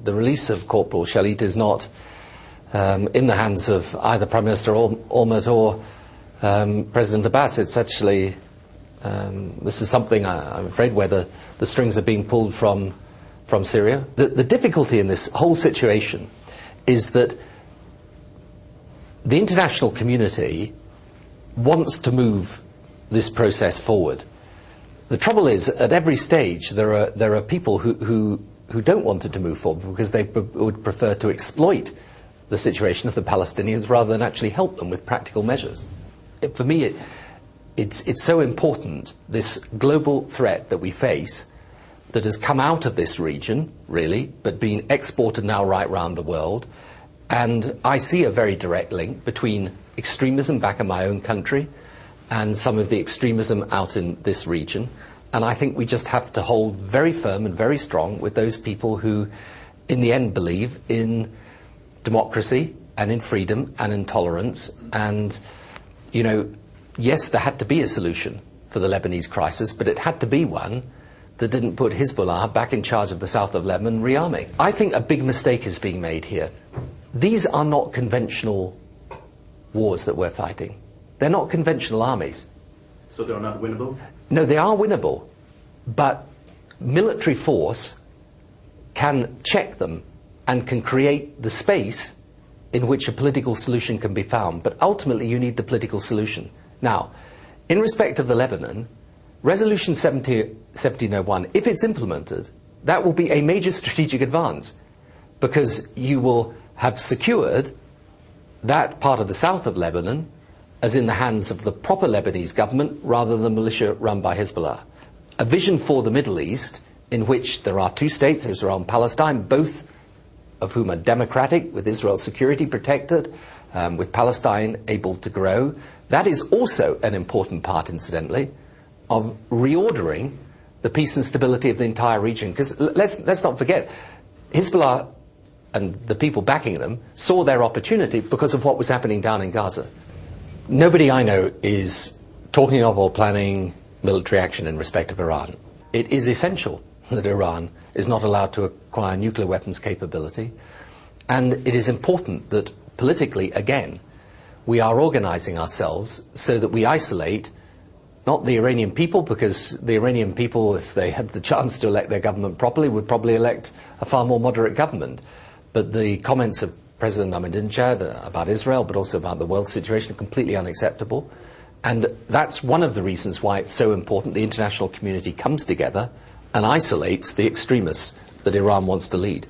the release of Corporal Shalit is not in the hands of either Prime Minister Olmert or President Abbas. It's actually, this is something, I'm afraid, where the strings are being pulled from Syria. The difficulty in this whole situation is that the international community wants to move this process forward. The trouble is, at every stage, there are people who don't want it to move forward because they would prefer to exploit the situation of the Palestinians rather than actually help them with practical measures. For me, it's so important, this global threat that we face, that has come out of this region, really, but being exported now right round the world. And I see a very direct link between extremism back in my own country and some of the extremism out in this region. And I think we just have to hold very firm and very strong with those people who, in the end, believe in democracy and in freedom and in tolerance. And, you know, yes, there had to be a solution for the Lebanese crisis, but it had to be one that didn't put Hezbollah back in charge of the south of Lebanon rearming. I think a big mistake is being made here. These are not conventional wars that we're fighting. They're not conventional armies. So they're not winnable? No, they are winnable, but military force can check them and can create the space in which a political solution can be found. But ultimately, you need the political solution. Now, in respect of the Lebanon, Resolution 1701, if it's implemented, that will be a major strategic advance, because you will have secured that part of the south of Lebanon as in the hands of the proper Lebanese government rather than militia run by Hezbollah. A vision for the Middle East in which there are two states, Israel and Palestine, both of whom are democratic, with Israel's security protected, with Palestine able to grow. That is also an important part, incidentally, of reordering the peace and stability of the entire region. Because let's not forget, Hezbollah and the people backing them saw their opportunity because of what was happening down in Gaza. Nobody I know is talking of or planning military action in respect of Iran. It is essential that Iran is not allowed to acquire nuclear weapons capability, and it is important that politically, again, we are organizing ourselves so that we isolate not the Iranian people, because the Iranian people, if they had the chance to elect their government properly, would probably elect a far more moderate government. But the comments of President Ahmadinejad about Israel, but also about the world situation, are completely unacceptable. And that's one of the reasons why it's so important the international community comes together and isolates the extremists that Iran wants to lead.